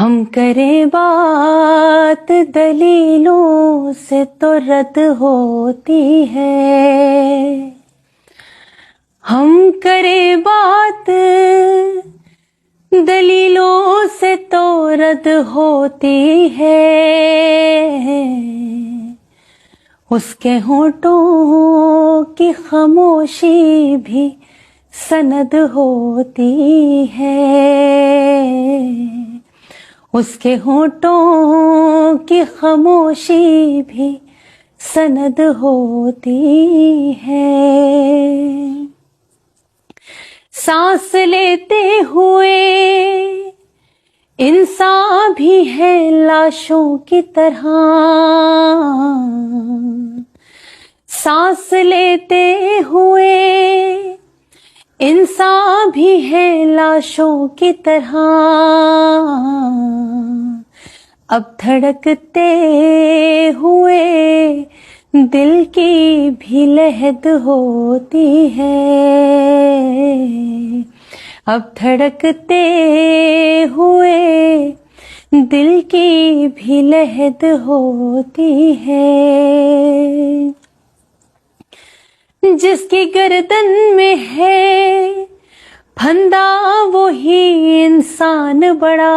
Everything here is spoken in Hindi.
हम करें बात दलीलों से तो रद्द होती है। हम करें बात दलीलों से तो रद्द होती है। उसके होठों की खामोशी भी सनद होती है। उसके होठों की खामोशी भी सनद होती है। सांस लेते हुए इंसान भी है लाशों की तरह। सांस लेते हुए इंसान भी है लाशों की तरह। अब धड़कते हुए दिल की भी लहद होती है। अब धड़कते हुए दिल की भी लहद होती है। जिसकी गर्दन में है फंदा वो ही इंसान बड़ा।